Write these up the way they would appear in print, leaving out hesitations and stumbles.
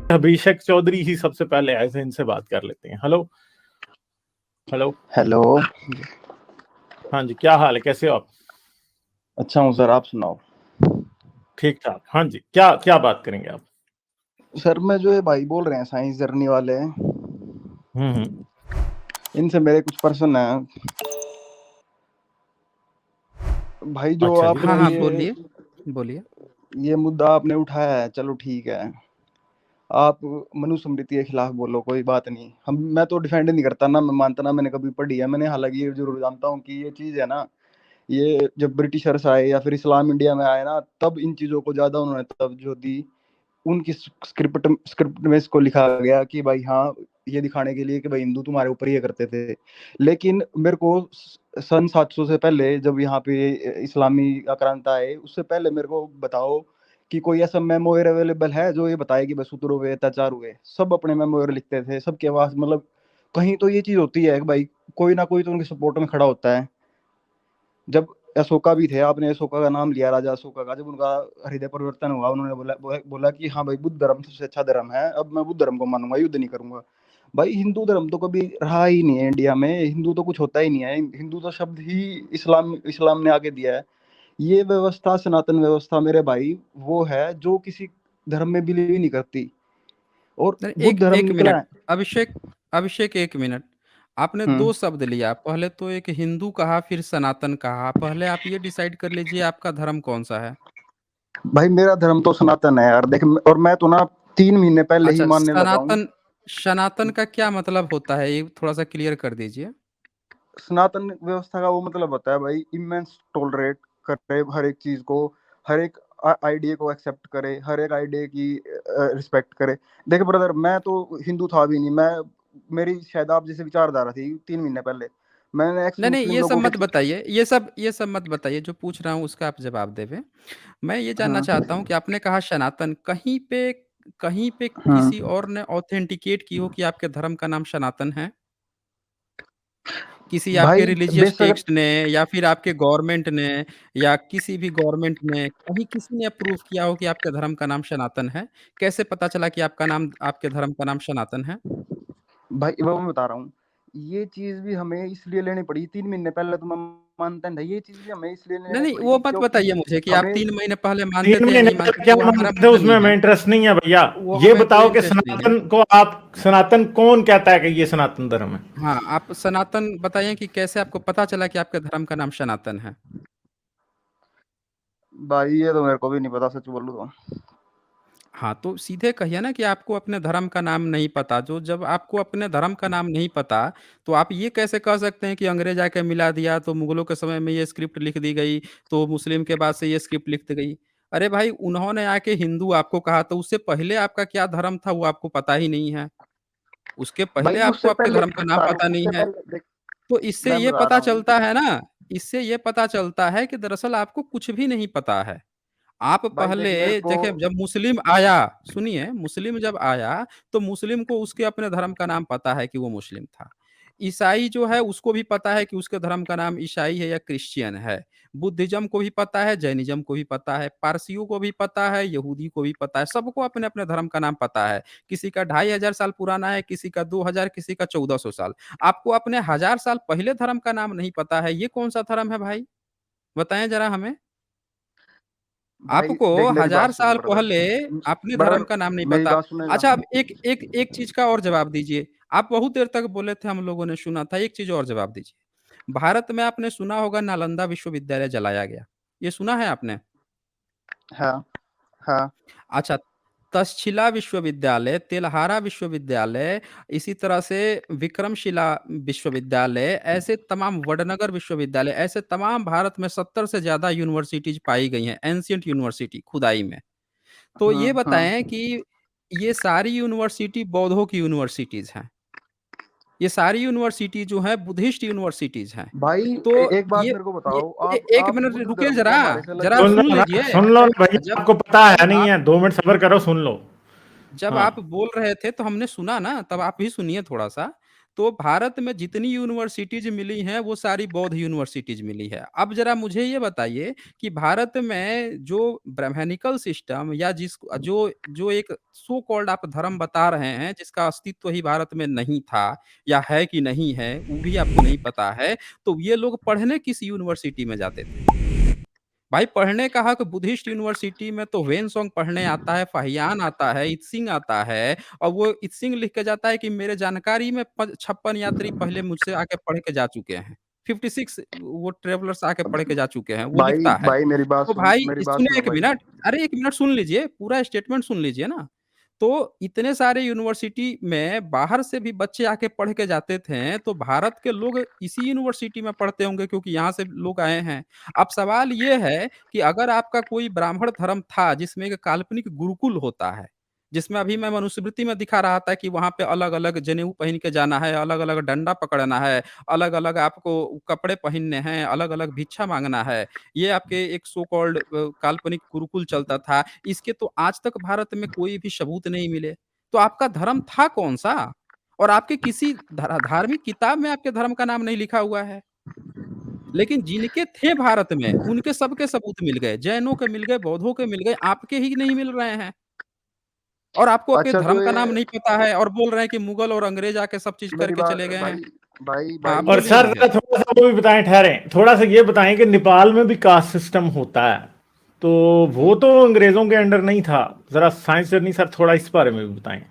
अभिषेक चौधरी ही सबसे पहले आए थे, इनसे बात कर लेते हैं। Hello hello hello. हाँ जी, क्या हाल है, कैसे हो आप? अच्छा हूँ सर, आप सुनाओ। ठीक ठाक। हाँ जी, क्या क्या बात करेंगे आप? सर मैं जो ये भाई बोल रहे हैं साइंस जर्नी वाले, हम्म। इनसे मेरे कुछ पर्सन है भाई। जो अच्छा जी, तो हाँ हाँ, आपने बोलिए। ये मुद्दा आपने उठाया है, चलो ठीक है। आप मनुस्मृति के खिलाफ बोलो, कोई बात नहीं। मैं तो डिफेंड नहीं करता ना, मैं मानता ना मैंने कभी पढ़ी है। मैंने हालांकि ये जरूर जानता हूँ कि ये चीज है ना, ये जब ब्रिटिशर्स आए या फिर इस्लाम इंडिया में आए ना, तब इन चीजों को ज्यादा उन्होंने तवज्जो दी। उनकी स्क्रिप्ट में इसको लिखा गया कि भाई हाँ, ये दिखाने के लिए कि भाई हिंदू तुम्हारे ऊपर ये करते थे। लेकिन मेरे को सन 700 से पहले, जब यहाँ पे इस्लामी आक्रांत आए, उससे पहले मेरे को बताओ कि कोई ऐसा मेमोयर अवेलेबल है जो ये बताए कि बस शूद्र हुए, अत्याचार हुए। सब अपने मेमोयर लिखते थे, सबके पास मतलब कहीं तो ये चीज होती है कि भाई कोई ना कोई तो उनके सपोर्ट में खड़ा होता है। जब अशोका भी थे, आपने अशोका का नाम लिया, राजा अशोका का, जब उनका हृदय परिवर्तन हुआ, उन्होंने बोला कि हाँ भाई बुद्ध धर्म सबसे अच्छा धर्म है, अब मैं बुद्ध धर्म को मानूंगा, युद्ध नहीं करूंगा। भाई हिंदू धर्म तो कभी रहा ही नहीं है इंडिया में, हिंदू तो कुछ होता ही नहीं है। हिंदू तो शब्द ही इस्लाम इस्लाम ने आगे दिया है। ये व्यवस्था, सनातन व्यवस्था मेरे भाई, वो है जो किसी धर्म में बिलीव ही नहीं करती, और बुद्ध एक धर्म एक निकला मिनट, है। अभिषेक एक मिनट। आपने हम्म। दो शब्द लिया, पहले तो एक हिंदू कहा, फिर सनातन कहा। पहले आप ये डिसाइड कर लीजिए आपका धर्म कौन सा है। भाई मेरा धर्म तो सनातन है यार, देख। और मैं तो ना 3 महीने पहले ही अच्छा, मानने लगा हूँ। सनातन का क्या मतलब होता है, ये थोड़ा सा क्लियर कर दीजिए। सनातन व्यवस्था का वो मतलब होता है भाई, इमेंस टॉलरेट करे हर एक चीज को, हर एक आइडिया को एक्सेप्ट करे, हर एक आइडिया की रिस्पेक्ट करे। देख ब्रदर, मैं तो हिंदू था भी नहीं। मैं मेरी शायद आप जैसे विचारधारा थी 3 महीने पहले। मैंने एक्स नहीं नहीं, मुस्लिम ये सब लोगों मत के बताइए, ये सब मत बताइए। जो पूछ रहा हूँ उसका आप जवाब देवे। मैं ये जानना हाँ चाहता हूँ कि आपने कहा सनातन, कहीं पे हाँ किसी और ने ऑथेंटिकेट की हो कि आपके धर्म का नाम सनातन है? किसी आपके भाई रिलीजियस बेशक। टेक्स्ट ने, या फिर आपके गवर्नमेंट ने, या किसी भी गवर्नमेंट ने कहीं किसी ने अप्रूव किया हो कि आपके धर्म का नाम सनातन है? कैसे पता चला कि आपके धर्म का नाम सनातन है? भाई वो मैं बता रहा हूँ, ये चीज भी हमें इसलिए लेनी पड़ी 3 महीने पहले, तो मैं मानता नहीं। ये चीज भी हमें इसलिए नहीं लेनी नहीं, वो पड़ी मत क्योंकि बताइए मुझे कि आप हमें 3 महीने पहले मानते 3 थे या महीने नहीं तक मानते थे, क्या वो हमारा मानते थे मुद्दा उसमें नहीं हमें है। इंटरेस्ट नहीं है भैया। वो ये हमें कोई बताओ कि इंटरेस्ट नहीं है। सनातन को आप, सनातन कौन कहता है कि ये सनातन धर्म है? हाँ, आप सनातन बताइए कि कैसे आपको पता चला कि आपके धर्म का नाम सनातन है। भाई ये तो मेरे को भी नहीं पता, सच बोलूं तो। हाँ, तो सीधे कहिए ना कि आपको अपने धर्म का नाम नहीं पता। जो जब आपको अपने धर्म का नाम नहीं पता, तो आप ये कैसे कह सकते हैं कि अंग्रेज आके मिला दिया, तो मुगलों के समय में ये स्क्रिप्ट लिख दी गई, तो मुस्लिम के बाद से ये स्क्रिप्ट लिख दी गई। अरे भाई, उन्होंने आके हिंदू आपको कहा, तो उससे पहले आपका क्या धर्म था वो आपको पता ही नहीं है। उसके पहले भाई आपको उससे आपके पहले धर्म का नाम बता रहा पता हूँ, नहीं उससे है। पहले देख, तो इससे मैं ये बता पता रहा हूँ। चलता है ना, इससे ये पता चलता है कि दरअसल आपको कुछ भी नहीं पता है। आप भाई देख पहले मेरे को। देखें, जब मुस्लिम आया, सुनिए, मुस्लिम जब आया, तो मुस्लिम को उसके अपने धर्म का नाम पता है कि वो मुस्लिम था। ईसाई जो है उसको भी पता है कि उसके धर्म का नाम ईसाई है या क्रिश्चियन है। बुद्धिज्म को भी पता है, जैनिज्म को भी पता है, पारसियों को भी पता है, यहूदी को भी पता है। सबको अपने अपने धर्म का नाम पता है। किसी का 2500 साल पुराना है, किसी का 2000, किसी का 1400 साल। आपको अपने 1000 साल पहले धर्म का नाम नहीं पता है, ये कौन सा धर्म है भाई? बताएं जरा हमें। भाई आपको देख मेरी बात 1000 साल सुनो ब्रदर। पहले अपने धर्म ब्रदर का नाम नहीं मेरी पता। बात सुनेगा। अच्छा, अब एक एक एक चीज का और जवाब दीजिए। आप बहुत देर तक बोले थे, हम लोगों ने सुना था। एक चीज और जवाब दीजिए। भारत में आपने सुना होगा नालंदा विश्वविद्यालय जलाया गया, ये सुना है आपने? हाँ हाँ अच्छा, तक्षशिला विश्वविद्यालय, तेल्हारा विश्वविद्यालय, इसी तरह से विक्रमशिला विश्वविद्यालय, ऐसे तमाम, वडनगर विश्वविद्यालय, ऐसे तमाम भारत में 70 से ज्यादा यूनिवर्सिटीज पाई गई हैं, एंशियंट यूनिवर्सिटी खुदाई में। तो हाँ ये हाँ। बताएं कि ये सारी यूनिवर्सिटी बौद्धों की यूनिवर्सिटीज हैं। ये सारी यूनिवर्सिटी जो है बुद्धिस्ट यूनिवर्सिटीज हैं। भाई तो एक बात ये मेरे को ये बताओ, एक आप मिनट बुद्ध रुकिए धर्म को जरा, हमारे से अलग जरा सुन कैसे सुन लो ना, लीजिए। सुन लो ना भैया, जब आपको पता जब है नहीं आप है, 2 मिनट सब्र करो, सुन लो। जब हाँ। आप बोल रहे थे तो हमने सुना ना, तब आप भी सुनिए थोड़ा सा। तो भारत में जितनी यूनिवर्सिटीज मिली हैं वो सारी बौद्ध यूनिवर्सिटीज मिली है। अब जरा मुझे ये बताइए कि भारत में जो ब्राह्मणिकल सिस्टम या जिस जो जो एक सो कॉल्ड आप धर्म बता रहे हैं जिसका अस्तित्व ही भारत में नहीं था या है कि नहीं है वो भी आपको नहीं पता है, तो ये लोग पढ़ने किस यूनिवर्सिटी में जाते थे? भाई पढ़ने का हक बुद्धिस्ट यूनिवर्सिटी में तो ह्वेनसोंग पढ़ने आता है, फाहियान आता है, इत्सिंग आता है और वो इत्सिंग लिख के जाता है कि मेरे जानकारी में 56 यात्री पहले मुझसे आके पढ़ के जा चुके हैं। 56 वो ट्रैवलर्स आके पढ़ के जा चुके हैं, वो भाई लिखता है। भाई तो भाई मेरी बात सुनिए सुनो 1 भाई। मिनट, अरे 1 मिनट सुन लीजिए, पूरा स्टेटमेंट सुन लीजिए ना। तो इतने सारे यूनिवर्सिटी में बाहर से भी बच्चे आके पढ़ के जाते थे, तो भारत के लोग इसी यूनिवर्सिटी में पढ़ते होंगे क्योंकि यहाँ से लोग आए हैं। अब सवाल ये है कि अगर आपका कोई ब्राह्मण धर्म था जिसमें एक काल्पनिक गुरुकुल होता है, जिसमें अभी मैं मनुस्मृति में दिखा रहा था कि वहाँ पे अलग-अलग जनेऊ पहन के जाना है, अलग-अलग डंडा पकड़ना है, अलग-अलग आपको कपड़े पहनने हैं, अलग-अलग भिक्षा माँगना है। ये आपके एक सो कॉल्ड काल्पनिक गुरुकुल चलता था। इसके तो आज तक भारत में कोई भी सबूत नहीं मिले। तो आपका धर्म था कौन-सा? और आपके किसी धार्मिक किताब में आपके धर्म का नाम नहीं लिखा हुआ है। लेकिन जिनके थे भारत में, उनके सबके सबूत मिल गए। जैनों के मिल गए, बौद्धों के मिल गए, आपके ही नहीं मिल रहे हैं। और आपको आपके अच्छा धर्म तो का ये नाम नहीं पता है और बोल रहे हैं कि मुगल और अंग्रेज आके सब चीज़ मेरी करके बात चले गए हैं। भाई भाई हाँ, आप भाई और बोलिए सर मुझे। जरा थोड़ा सा वो भी बताएं, ठहरें थोड़ा सा, ये बताएं कि नेपाल में भी कास्ट सिस्टम होता है, तो वो तो अंग्रेजों के अंडर नहीं था। जरा साइंस जर्नी सर थोड़ा इस बारे में भी बताएं।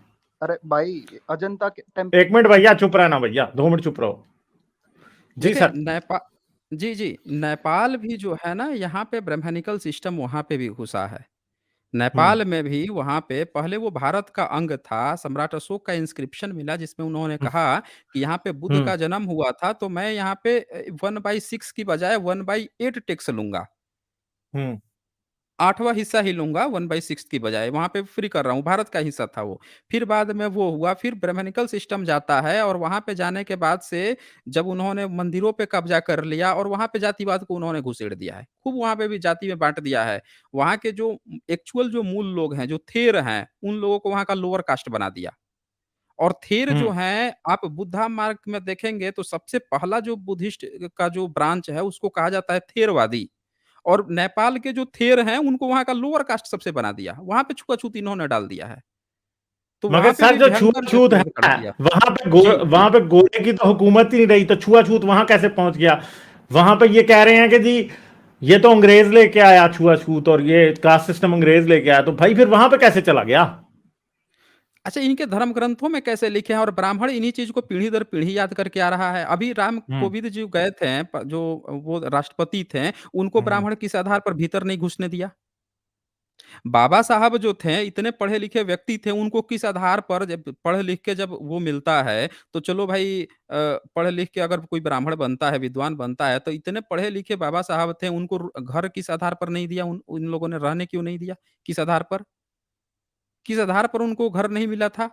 अरे भाई अजंता के 1 मिनट भैया चुप रहना, भैया 2 मिनट चुप रहो। जी देखिए सर। जी, नेपाल भी जो है ना यहाँ पे ब्राह्मणिकल सिस्टम वहाँ पे भी घुसा है। हम्म। नेपाल में भी वहाँ पे पहले वो भारत का अंग था, सम्राट अशोक का इंस्क्रिप्शन मिला जिसमें उन्होंने कहा कि यहाँ पे बुद्ध हम्म। का जन्म हुआ था तो मैं यहाँ पे 1/6 की बजाय 1/8 टैक्स लूँगा। हम्म। 8वाँ हिस्सा ही लूँगा 1/6 की बजाय, वहाँ पे फ्री कर रहा हूँ, भारत का हिस्सा था वो। फिर बाद में वो हुआ, फिर ब्राह्मणिकल सिस्टम जाता है और वहाँ पे जाने के बाद से जब उन्होंने मंदिरों पे कब्ज़ा कर लिया और वहाँ पे जातिवाद को उन्होंने घुसेड़ दिया है। खूब वहाँ पे भी जाति में बाँट दिया है। वहाँ के जो एक्चुअल जो मूल लोग हैं, जो थेर हैं, उन लोगों को वहाँ का लोअर कास्ट बना दिया। और थेर जो हम्म। हैं, आप बुद्धा मार्ग में देखेंगे तो सबसे पहला जो बुद्धिस्ट का जो ब्रांच है, उसको कहा जाता है थेरवादी। और नेपाल के जो थेर हैं, उनको वहाँ का लोअर कास्ट सबसे बना दिया। वहाँ पे छुआ-छूत इन्होंने डाल दिया है। तो मगर वहाँ पे सर भी जो भयंकर जो छूत-छूत विरोध कर है, दिया। जी, वहां जी। पे गोरे की तो हुकूमत ही नहीं रही, तो छुआ-छूत वहां कैसे पहुंच गया? वहां पे ये कह रहे हैं कि जी ये तो अंग्रेज लेके आया छुआ-छूत, और ये कास्ट सिस्टम अंग्रेज लेके आया, तो भाई फिर वहां पे कैसे चला गया? अच्छा इनके धर्म ग्रंथों में कैसे लिखे हैं और ब्राह्मण इन्हीं चीज़ को पीढ़ी दर पीढ़ी याद करके आ रहा है। अभी राम हम्म। कोविंद जी गए थे जो वो राष्ट्रपति थे, उनको हम्म। ब्राह्मण किस आधार पर भीतर नहीं घुसने दिया? बाबा साहब जो थे, इतने पढ़े लिखे व्यक्ति थे, उनको किस आधार पर जब पढ़ लिख के जब वो मिलता है, तो चलो भाई पढ़ लिख के अगर कोई ब्राह्मण बनता है, विद्वान बनता है, तो इतने पढ़े लिखे बाबा साहब थे, उनको घर किस आधार पर नहीं दिया? उन लोगों ने रहने क्यों नहीं दिया? किस आधार पर? किस आधार पर उनको घर नहीं मिला था?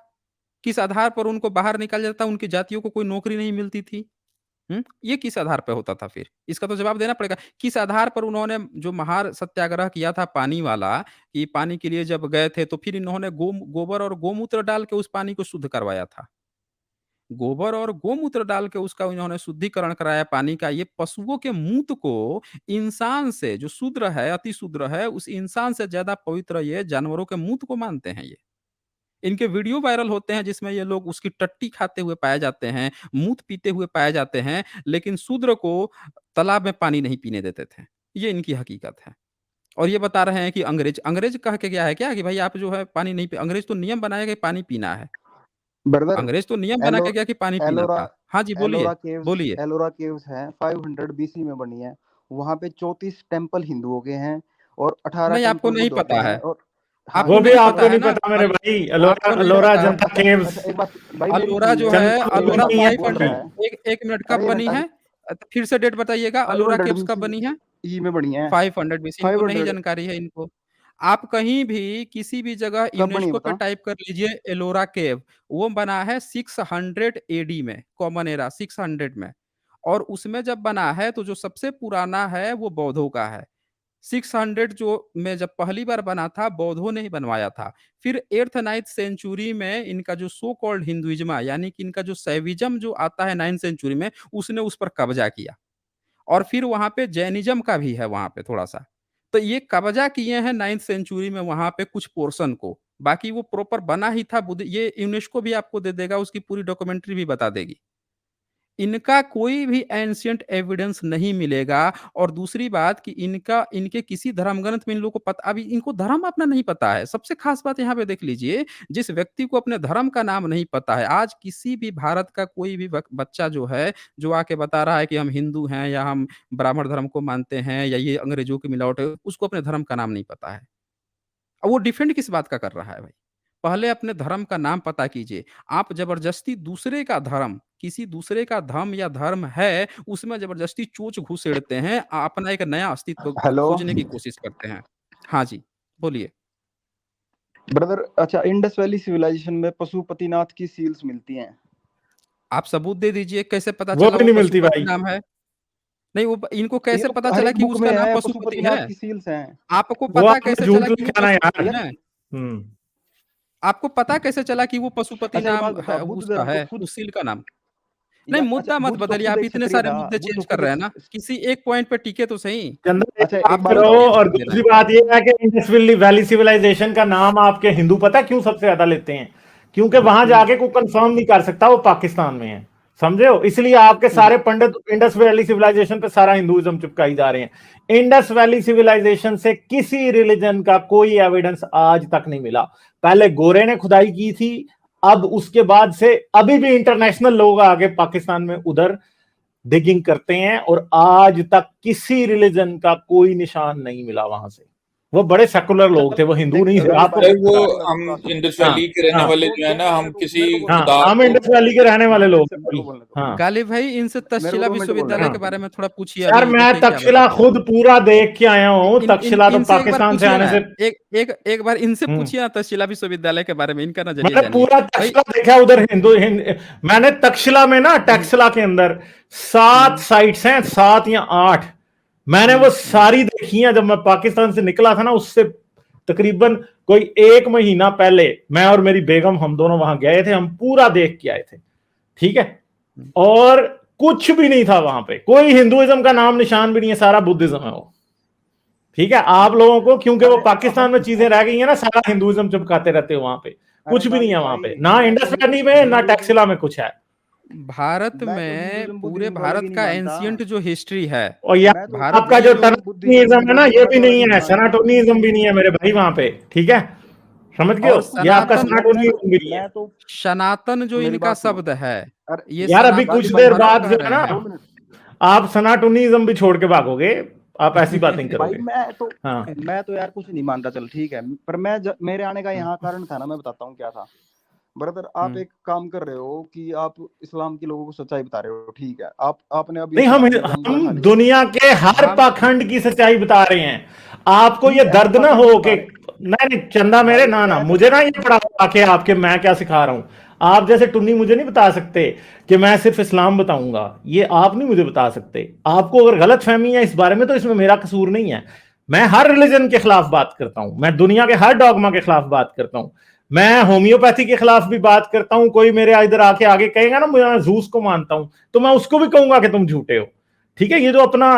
किस आधार पर उनको बाहर निकाला जाता? उनकी जातियों को कोई नौकरी नहीं मिलती थी? ये किस आधार पे होता था फिर? इसका तो जवाब देना पड़ेगा। किस आधार पर उन्होंने जो महार सत्याग्रह किया था पानी वाला, कि पानी के लिए जब गए थे तो फिर इन्होंने गोबर और गोमूत्र डाल के उस पानी को शुद्ध करवाया था। गोबर और गोमूत्र डाल के उसका इन्होंने शुद्धिकरण कराया पानी का। ये पशुओं के मूत्र को इंसान से जो शूद्र है, अति शूद्र है, उस इंसान से ज़्यादा पवित्र ये जानवरों के मूत्र को मानते हैं ये। इनके वीडियो वायरल होते हैं जिसमें ये लोग उसकी टट्टी खाते हुए पाए जाते हैं, मूत पीते हुए पाए जाते हैं, लेकिन शूद्र को तालाब में पानी नहीं पीने देते थे। ये इनकी हकीकत है। और ये बता रहे हैं कि अंग्रेज अंग्रेज कह के गया है क्या कि भाई आप जो है पानी नहीं पी अंग्रेज तो नियम बनाया कि पानी पीना है। ब्रदर अंग्रेज तो नियम बना एलो के गया कि पानी पीना एलोरा था। हाँ जी, बोलिए, बोलिए। एलोरा केव्स हैं 500 बीसी में बनी है। वहां पे 34 टेंपल हिंदुओं के हैं और 18 नहीं, आपको टेंपल नहीं बुद्धों के पता हैं। है। और हाँ आपको वो भी नहीं पता आपको है नहीं ना पता मेरे भाई, अलोरा आपको नहीं अलोरा पता है। अजंता अच्छा केव्स अच्छा एक बात भाई मेरी अलोरा जो सुनिए। है, जंगल अलोरा बनी है बोल 500 रहा है 1 मिनट कब अरे बनी है? फिर से डेट बताइएगा, अलोरा 500 केव्स कब बनी है? बीसी में बनी है। 500 बीसी इनको नहीं 500 जानकारी है इनको। आप कहीं भी किसी भी जगह कब बनी है यूनेस्को पे बता। टाइप कर लीजिए एलोरा केव, वो बना है 600 एडी में, कॉमन एरा 600 में। और उसमें जब बना है तो जो सबसे पुराना है वो बौद्धों का है। 600 जो में जब पहली बार बना था, बौद्धों ने ही बनवाया था। फिर 8th 9th सेंचुरी में इनका जो सो कॉल्ड हिंदुइज्म है, यानी कि इनका जो सैविज्म जो आता है 9th सेंचुरी में, उसने उस पर कब्जा किया। और फिर वहाँ पे जैनिज़्म का भी है वहाँ पे थोड़ा-सा। तो ये कब्ज़ा किए हैं 9th सेंचुरी में वहाँ पे कुछ पोर्शन को। बाकी वो प्रॉपर बना ही था बुद्ध, ये यूनेस्को भी आपको दे देगा, उसकी पूरी डॉक्यूमेंट्री भी बता देगी। इनका कोई भी एंशिएंट एविडेंस नहीं मिलेगा। और दूसरी बात कि इनके किसी धर्म ग्रंथ में इन लोगों को पता, अभी इनको धर्म अपना नहीं पता है। सबसे खास बात यहाँ पे देख लीजिए, जिस व्यक्ति को अपने धर्म का नाम नहीं पता है, आज किसी भी भारत का कोई भी बच्चा जो है, जो आके बता रहा है कि हम हिंदू हैं या हम ब्राह्मण धर्म को मानते हैं या ये अंग्रेजों की मिलावट है, उसको अपने धर्म का नाम नहीं पता है। अब वो डिफेंड किस बात का कर रहा है भाई? पहले अपने धर्म का नाम पता कीजिए। आप ज़बरदस्ती दूसरे का धर्म, किसी दूसरे का धर्म या धर्म है, उसमें ज़बरदस्ती चोंच घुसेड़ते हैं, अपना एक नया अस्तित्व हेलो खोजने की कोशिश करते हैं। हाँ जी, बोलिए। ब्रदर, अच्छा, इंडस वैली सिविलाइजेशन में पशुपतिनाथ की सील्स मिलती हैं? आप सबूत दे दीजिए, कैसे पता वो चला भी वो नहीं मिलती पशुपति भाई। नाम है? नहीं, वो इनको ये कैसे तो पता हर चला एक कि बुक में उसका नाम है, पशुपति है? पशुपतिनाथ की सील्स हैं। आपको वो पता आपने कैसे झूठ चला कि वो लिखाना यार। पशुपति है? हम्म। आपको पता कैसे चला कि वो पशुपति अच्छा, एक नाम बात है बताओ, बुद्ध उसका धर्म तो है, खुद, उस सील का नाम? नहीं, या अच्छा, मुद्दा मत बुद्ध तो बदलिए, खुद आप एक इतने क्षत्रिय सारे था, मुद्दे बुद्ध तो चेंज कर खुद रहे एक हैं ना, किसी एक पॉइंट पे टिके तो सही। चंद्र, अच्छा, आप एक बात फिर करो। बताओ। चेंज और कर दे रहे दूसरी हैं। बात ये है कि इंडस वैली सिविलाइजेशन का नाम आपके हिंदू पता क्यों सबसे ज्यादा लेते हैं? क्योंकि वहां जाके कोई कंफर्म नहीं कर सकता वो पाकिस्तान में है, समझे हो? इसलिए आपके सारे पंडित इंडस वैली सिविलाइजेशन पे सारा हिंदुइज्म चिपकाई जा रहे हैं। इंडस वैली सिविलाइजेशन से किसी रिलीजन का कोई एविडेंस आज तक नहीं मिला। पहले गोरे ने खुदाई की थी, अब उसके बाद से अभी भी इंटरनेशनल लोग आगे पाकिस्तान में उधर डिगिंग करते हैं, और आज तक किसी रिलीजन का कोई निशान नहीं मिला वहां से। वो बड़े सेकुलर लोग थे, वो हिंदू नहीं थे, आपको सर वो बताने का हम दूंगा। इंडस हाँ वैली के रहने हाँ वाले जो है ना, हम किसी हाँ, खुदा हम को इंडस वैली के रहने वाले लोग हैं मेरे को भाई। बोलने दो, हाँ गालिब भाई, इनसे मेरे को तक्षशिला 2 मिनट बोलने विश्वविद्यालय दो। के बारे में थोड़ा पूछिए, यार, अभी मैं देखिए क्या तक्षशिला बताते हैं। खुद पूरा देख के आया हूँ। इन इन तक्षशिला तो इनसे एक बार पाकिस्तान से पूछिए आने ना, से एक बार इनसे हम्म, पूछिए ना तक्षशिला विश्वविद्यालय के बारे में, इनका नजरिया मैंने जानिए पूरा भाई। तक्षशिला देखा उधर। मैंने तक्षशिला में ना, टैक्सला के अंदर 7 साइट्स हैं, 7 या 8। मैंने वो सारी देखी हैं। जब मैं पाकिस्तान से निकला था ना, उससे तकरीबन कोई 1 महीना पहले मैं और मेरी बेगम, हम दोनों वहां गए थे, हम पूरा देख के आए थे, ठीक है। और कुछ भी नहीं था वहां पे, कोई हिंदुइज्म का नाम निशान भी नहीं है, सारा बुद्धिज्म है वो, ठीक है। आप लोगों को क्योंकि वो पाकिस्तान में चीजें रह गई हैं ना, सारा हिंदुइज्म चिपकाते रहते हो वहां पे। कुछ भी नहीं है वहां पे, ना इंडस वैली में ना टैक्सला में कुछ है। भारत मैं तो में हिंदुइज्म पूरे बुद्धिज्म वाले भारत भी नहीं का मानता। एंशियंट जो हिस्ट्री है, और यार, मैं तो भारत आपका की जो जो टर्निज्म है ना, ये भी नहीं है, मानता। सनातोनिज्म भी नहीं है मेरे भाई वहां पे, ठीक है। समझ गए और हो? ये आपका सनातन सनातोनिज्म भी नहीं है। मैं तो सनातन जो मेरी इनका बात सुनो। शब्द है, अरे ये यार, अभी कुछ सनातन देर धर्म बाद कह जो है रहे ना, हैं। 2 मिनट आप सनातोनिज्म भी छोड़ के भागोगे। आप ऐसी बातें भाई, करोगे। हाँ मैं तो यार कुछ नहीं मानता, चल ठीक है। पर मेरे आने का यहाँ कारण था ना, मैं बताता हूँ क्या था। ब्रदर, आप एक काम कर रहे हो कि आप इस्लाम के लोगों को सच्चाई बता रहे हो, ठीक है। आपने अभी नहीं, सनातनिज्म बोला हम था, दुनिया के हर हम पाखंड की सच्चाई बता रहे हैं। आपको ये ठीक है, हम दर्द ना पाखंड हो बता कि रहे नहीं नहीं चंदा मेरे, भाई। ना ना, मैं तो मुझे ना ये पढ़ा हुआ कि आपके मैं क्या सिखा रहा हूं। आप जैसे टुन्नी मुझे नहीं बता सकते कि मैं सिर्फ इस्लाम बताऊंगा, ये आप नहीं मुझे बता सकते। आपको अगर गलत फहमी है इस बारे में, तो इसमें मेरा कसूर नहीं है। मैं हर रिलीजन के खिलाफ बात करता हूं, मैं दुनिया के हर डॉगमा के खिलाफ बात करता हूं, मैं होम्योपैथी के खिलाफ भी बात करता हूं। कोई मेरे इधर आके आगे कहेगा ना मैं जूस को मानता हूं, तो मैं उसको भी कहूंगा कि तुम झूठे हो, ठीक है। ये जो अपना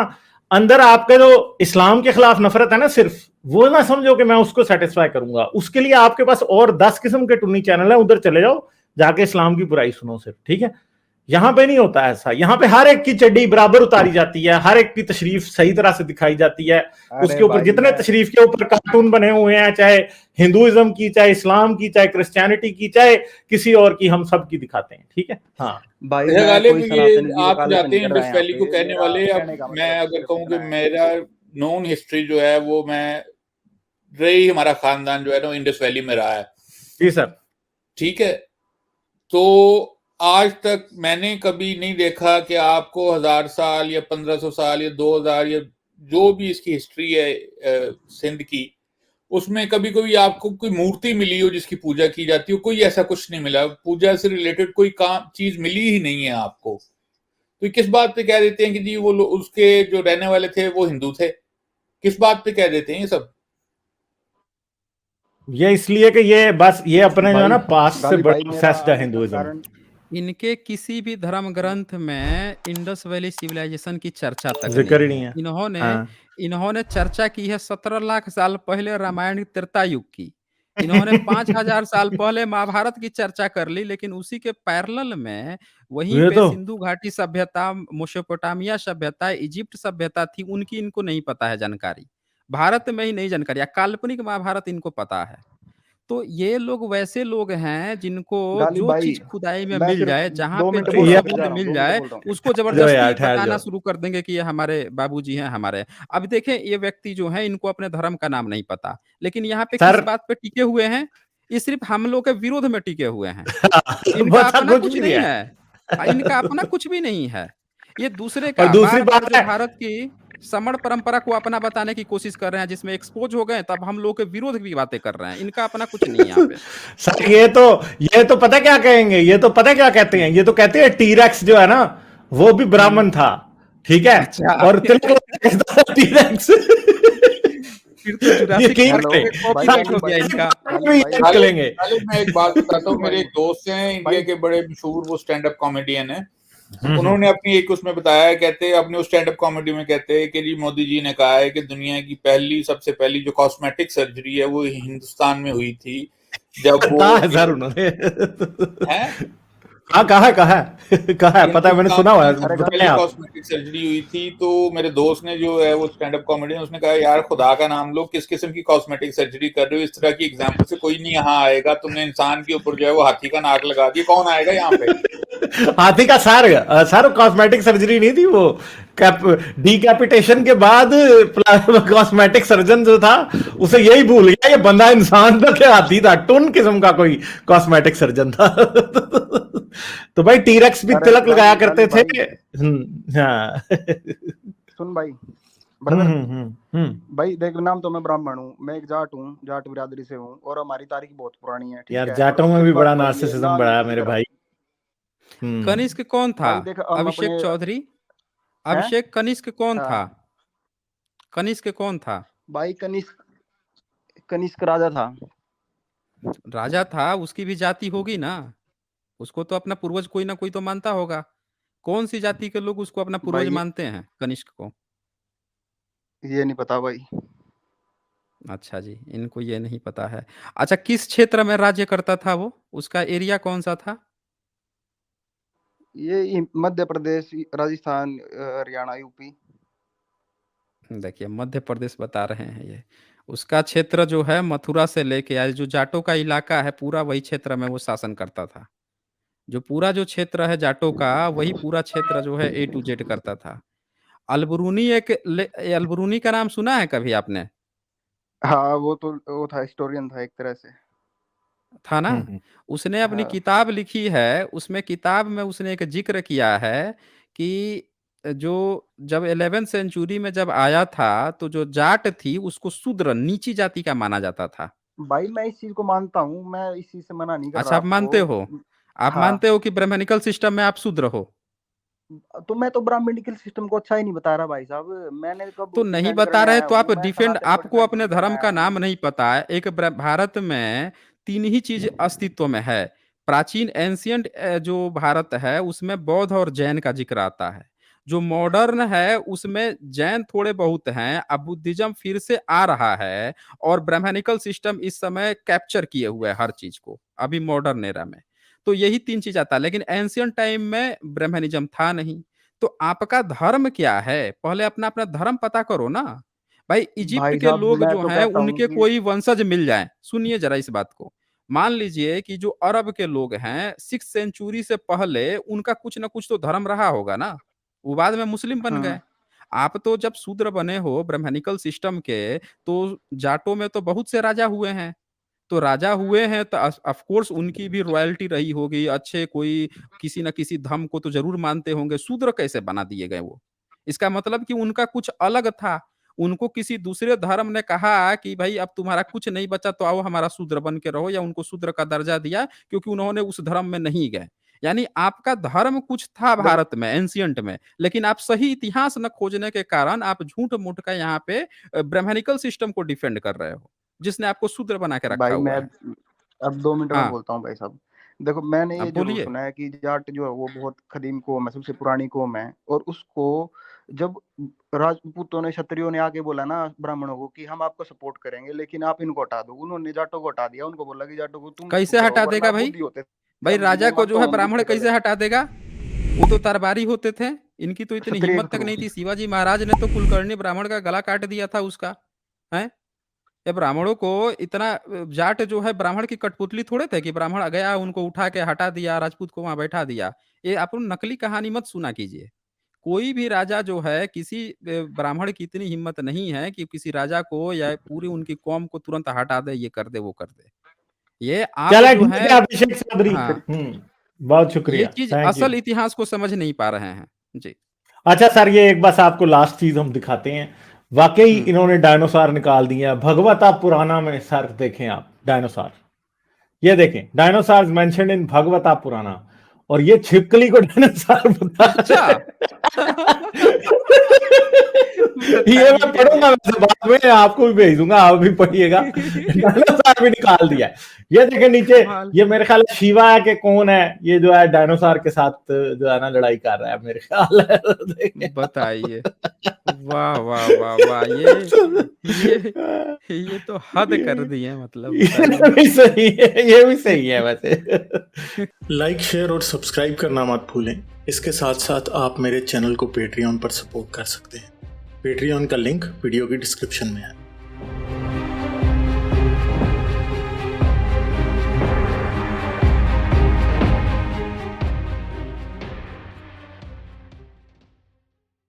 अंदर आपके जो इस्लाम के खिलाफ नफरत है ना, सिर्फ वो ना समझो कि मैं उसको सेटिस्फाई करूंगा। उसके लिए आपके पास और 10 किस्म के टुन्नी चैनल है, उधर चले जाओ, जाके इस्लाम की बुराई सुनो सिर्फ, ठीक है। यहां पे नहीं होता ऐसा। यहां पे हर एक की चड्डी बराबर उतारी जाती है, हर एक की तशरीफ सही तरह से दिखाई जाती है। उसके ऊपर भाई, जितने तशरीफ के ऊपर कार्टून बने हुए हैं, चाहे हिंदुइज्म की, चाहे इस्लाम की, चाहे क्रिश्चियनिटी की, चाहे किसी और की, हम सब की दिखाते हैं, ठीक है। हाँ भाई, अच्छा मैं गालिब, कोई ये सनातनी की आप वकालत जाते नहीं हैं कर रहा इंडस यहाँ वैली को पे। कहने मेरा वाले। अब कहने का मैं मतलब अगर सिर्फ कहूँ इतना कि है। मेरा नोन हिस्ट्री जो है वो, मैं रही, हमारा खानदान जो है ना इंडस वैली में रहा है, जी सर। ठीक है। तो आज तक मैंने कभी नहीं देखा कि आपको 1000 साल या 1500 साल या 2000 या जो भी इसकी हिस्ट्री है सिंध की, उसमें कभी कोई आपको कोई मूर्ति मिली हो जिसकी पूजा की जाती हो। कोई ऐसा कुछ नहीं मिला। पूजा से रिलेटेड कोई काम चीज मिली ही नहीं है आपको। तो किस बात पे कह देते हैं कि जी वो उसके जो रहने वाले थे वो हिंदू थे? किस बात पे कह देते हैं ये सब? ये इसलिए कि ये बस ये अपने जो है भाई ना पास्ट से गाली बड़ा भाई, मेरा obsessed है आने का हिंदुइज्म। कारण इनके किसी भी धर्म ग्रंथ में इंडस वैली सिविलाइजेशन की चर्चा तक जिक्र नहीं ही नहीं है। है। इन्होंने हाँ इन्होंने चर्चा की है 17 लाख साल पहले रामायण त्रेता युग की। इन्होंने 5000 साल पहले महाभारत की चर्चा कर ली, लेकिन उसी के पैरेलल में वहीं ये पे तो सिंधु घाटी सभ्यता, मेसोपोटामिया सभ्यता, इजिप्ट सभ्यता थी, उनकी इनको नहीं पता है जानकारी। भारत में ही नहीं जानकारी, काल्पनिक महाभारत इनको पता है। तो ये लोग वैसे लोग हैं जिनको गाली जो भाई, चीज़ खुदाई में मैं मिल सिर्फ जाए, जहाँ 2 पे मिनट जो बोल ये रहा हूँ, अभी सबूत जा रहा हूँ, मिल 2 मिनट जाए, बोल रहा हूँ। उसको ठहर जाओ यार, ज़बरदस्ती ठहर बताना जाओ। शुरू कर देंगे कि ये हमारे बाबूजी हैं, हमारे। अब देखें, ये व्यक्ति जो हैं, इनको अपने धर्म का नाम नहीं पता, लेकिन यहाँ पे किस सर बात पे टिके हुए हैं? ये सिर्फ हम लोग के विरोध में टिके हुए हैं। इनका बस अपना कुछ कुछ भी नहीं नहीं है। है। इनका अपना कुछ भी नहीं है। ये दूसरे और का दूसरी बार-बार बात जो है, भारत की समण परंपरा को अपना बताने की कोशिश कर रहे हैं, जिसमें एक्सपोज़ हो गए, तब हम लोग के विरोध की बातें कर रहे हैं। इनका अपना कुछ नहीं है यहाँ पे। सर ये तो पता क्या कहेंगे, ये तो पता क्या कहते हैं, ये तो कहते हैं टीरेक्स जो है ना वो भी ब्राह्मण था, ठीक है। अच्छा। और तिलक टीरेक्स फिर तो जुरासिक यकीन हेलो पार्क करें, पे कॉपी भाई, राइट गाली हो गया भाई, इनका। गाली भाई, पहले निकलेंगे। पहले मैं एक बात बताता हूँ। सुन मेरे भाई, एक दोस्त हैं इंडिया भाई के बड़े मशहूर, वो स्टैंड अप कॉमेडियन है। उन्होंने अपनी एक उसमें बताया, कहते अपने उस स्टैंड अप कॉमेडी में कहते हैं कि जी मोदी जी ने कहा है कि दुनिया की सबसे पहली जो कॉस्मेटिक सर्जरी है वो हिंदुस्तान में हुई थी, जब वो कहा है सर उन्होंने? है हाँ कहा है, कहा है, पता है, मैंने हिंदुस्तान सुना हुआ है, में अरे सबसे बताएं पहली आप। कॉस्मेटिक सर्जरी हुई थी। तो मेरे दोस्त ने, जो है वो स्टैंड अप कॉमेडियन, उसने कहा यार खुदा का नाम लो, किस किस्म की कॉस्मेटिक सर्जरी कर रहे हो? इस तरह की एग्जाम्पल से कोई नहीं यहाँ आएगा। तुमने इंसान के ऊपर जो है वो हाथी का नाक लगा दिया, कौन आएगा यहाँ पे? हाथी का सर कॉस्मेटिक सर्जरी नहीं थी वो, डिकैपिटेशन के बाद कॉस्मेटिक सर्जन जो था उसे यही भूल गया ये बंदा इंसान था क्या हाथी था, टुन किस्म का कोई कॉस्मेटिक सर्जन था। तो भाई टीरेक्स भी अरे तिलक लगाया गाली करते गाली थे। भाई, हाँ। सुन भाई, हम्म ब्रदर हम्म हम्म। भाई, देख, नाम तो मैं ब्राह्मण हूँ, मैं एक जाट हूँ, जाट बिरादरी से हूँ, और हमारी तारीख बहुत पुरानी है, ठीक यार है। और जाटों में दूसरी भी बात बड़ा भाई, ये नार्सिसिज्म ना बढ़ा है मेरे इधर भाई। कनिष्क कौन था? भाई देख, हम अभिषेक अपने चौधरी? हैं। अभिषेक कनिष्क कौन था? हाँ कनिष्क कौन था? भाई, कनिष्क कनिष्क राजा था। राजा था, उसकी भी जाति होगी ना। उसको तो अपना पूर्वज कोई ना कोई तो मानता होगा। कौन सी जाति के लोग उसको अपना पूर्वज भाई मानते हैं, कनिष्क को? ये नहीं पता भाई। अच्छा जी, इनको ये नहीं पता है। अच्छा, किस क्षेत्र में राज्य करता था वो? उसका एरिया कौन सा था? ये मध्य प्रदेश, राजस्थान, हरियाणा, यूपी। देखिए, मध्य प्रदेश बता रहे हैं ये। उसका क्षेत्र जो है मथुरा से लेके आज जो जाटों का इलाका है, पूरा वही क्षेत्र में वो शासन करता था। जो पूरा जो क्षेत्र है जाटों का, वही पूरा क्षेत्र जो है ए टू जेड करता था। अलबरूनी अलबरूनी का नाम सुना है कभी आपने? हाँ, वो था, हिस्टोरियन था एक तरह से। था ना? उसने अपनी हाँ किताब लिखी है, उसमें किताब में उसने एक ज़िक्र किया है कि जो जब 11th सेंचुरी में जब आया था, तो जो जाट थी उसको शूद्र, नीची जाति का माना जाता था। भाई, मैं इस चीज को मानता हूँ, मैं इस चीज से मना नहीं कर अच्छा, रहा आप मानते आपको। हो? आप हाँ, मानते हो कि ब्राह्मणिकल सिस्टम में आप शूद्र हो? तो मैं तो ब्राह्मणिकल सिस्टम को अच्छा ही नहीं बता रहा भाई साहब, मैंने कब तो नहीं डिफेंड बता करने रहे आया तो हूँ? आप मैं डिफेंड, सनातन को आपको डिफेंड अपने थोड़ी करने धर्म आया का हूँ। नाम नहीं पता है। एक भारत में 3 ही चीज़ अस्तित्व में है। प्राचीन एंशिएंट जो भारत है उसमें बौद्ध और जैन का ज़िक्र आता है। जो मॉडर्न है उसमें जैन थोड़े बहुत हैं, अब बुद्धिज़्म फिर से आ रहा है और ब्राह्मणिकल सिस्टम इस समय कैप्चर किए हुए है हर चीज़ को, अभी मॉडर्न एरा में। तो यही 3 चीज़ आता है, लेकिन एंशिएंट टाइम में ब्राह्मणिज़्म था नहीं। तो आपका धर्म क्या है? पहले अपना धर्म पता करो ना। भाई, इजिप्ट भाई के साहब, लोग मैं जो तो हैं कहता हूँ उनके कि कोई वंशज मिल जाएँ, सुनिए ज़रा इस बात को। मान लीजिए कि जो अरब के लोग हैं 6th सेंचुरी से पहले उनका कुछ ना कुछ तो धर्म रहा होगा ना। वो बाद में मुस्लिम बन हम्म, गए। आप तो जब शूद्र बने हो ब्राह्मणिकल सिस्टम के, तो जाटों में तो बहुत से राजा हुए हैं। तो राजा हुए हैं तो ऑफ कोर्स उनकी भी रॉयल्टी रही होगी, अच्छे कोई किसी न किसी धर्म को तो ज़रूर मानते होंगे, शूद्र कैसे बना दिए गए वो? इसका मतलब कि उनका कुछ अलग था। उनको किसी दूसरे धर्म ने कहा कि भाई अब तुम्हारा कुछ नहीं बचा तो आओ हमारा शूद्र बन के रहो, या उनको शूद्र का दर्जा दिया क्योंकि उन्होंने उस धर्म में नहीं गए। यानी आपका धर्म कुछ था भारत में एंशियंट में, लेकिन आप सही इतिहास न खोजने के कारण आप झूठ-मूठ का यहाँ पे ब्राह्मणिकल सिस्टम को डिफेंड कर रहे हो, जिसने आपको शूद्र बना के रखा भाई हुआ मैं है। अब 2 मिनट में हाँ, बोलता हूँ भाई साहब। देखो मैंने ये आप ज़रूर बोलिए। सुना है कि जाट जो है वो बहुत कदीम कौम है, सबसे पुरानी कौम है और उसको जब राजपूतों ने, क्षत्रियों ने आके बोला ना ब्राह्मणों को कि हम आपको सपोर्ट करेंगे लेकिन आप इनको हटा दो, उन्होंने जाटों को हटा दिया, उनको बोला कि जाटों को तुम कैसे चुप रहो, हटा वरना देगा आप भाई? बुद्धि होते थे। भाई अब राजा मैं को जो मानता है हूँ ब्राह्मण उससे कैसे पहले हटा देगा? वो तो तरबारी होते थे, इनकी तो इतनी क्षत्रिय हिम्मत के तक नहीं थ्रू। थी। शिवाजी महाराज ने तो कुलकर्णी ब्राह्मण का गला काट दिया था उसका, हैं? ये ब्राह्मणों को इतना जाट जो है ब्राह्मण की कठपुतली थोड़े थे कि ब्राह्मण गया उनको उठा के हटा दिया, राजपूत को वहां बैठा दिया। ये आप लोग नकली कहानी मत सुना कीजिए। कोई भी राजा जो है किसी ब्राह्मण की इतनी हिम्मत नहीं है कि किसी राजा को या पूरी उनकी कौम को तुरंत हटा दे, ये कर दे, वो कर दे। ये आप चले जो ठीक है है अभिषेक चौधरी, हाँ, बहुत ये शुक्रिया, चीज थैंक यू। असल इतिहास को समझ नहीं पा रहे हैं। जी। अच्छा सर, ये एक बस आपको लास्ट चीज हम दिखाते हैं, वाकई हुँ। इन्होंने डायनासोर निकाल दिया भगवता पुराना में। सर देखें आप डायनासोर, ये देखें डायनासोर मेंशन्ड इन भगवता पुराना, और ये छिपकली को डायनासोर बता अच्छा। ये मैं बताइए। पढ़ूंगा वैसे बाद में, आपको भी भेज दूंगा, आप भी पढ़िएगा। डायनासोर भी निकाल दिया है। ये देखें नीचे, कमाल। ये मेरे ख्याल है शिवा है कि कौन है, ये जो है डायनासोर के साथ जो है ना लड़ाई कर रहा है मेरे ख्याल है। देखें बताइए। वाह, वाह, वाह, वाह! ये तो हद कर दी है मतलब ये बताइए। भी सही है, ये भी सही है वैसे। लाइक, शेयर और सब्सक्राइब करना मत भूलें। इसके साथ साथ आप मेरे चैनल को पेट्रियन पर सपोर्ट कर सकते हैं। पेट्रियन का लिंक वीडियो की डिस्क्रिप्शन में है।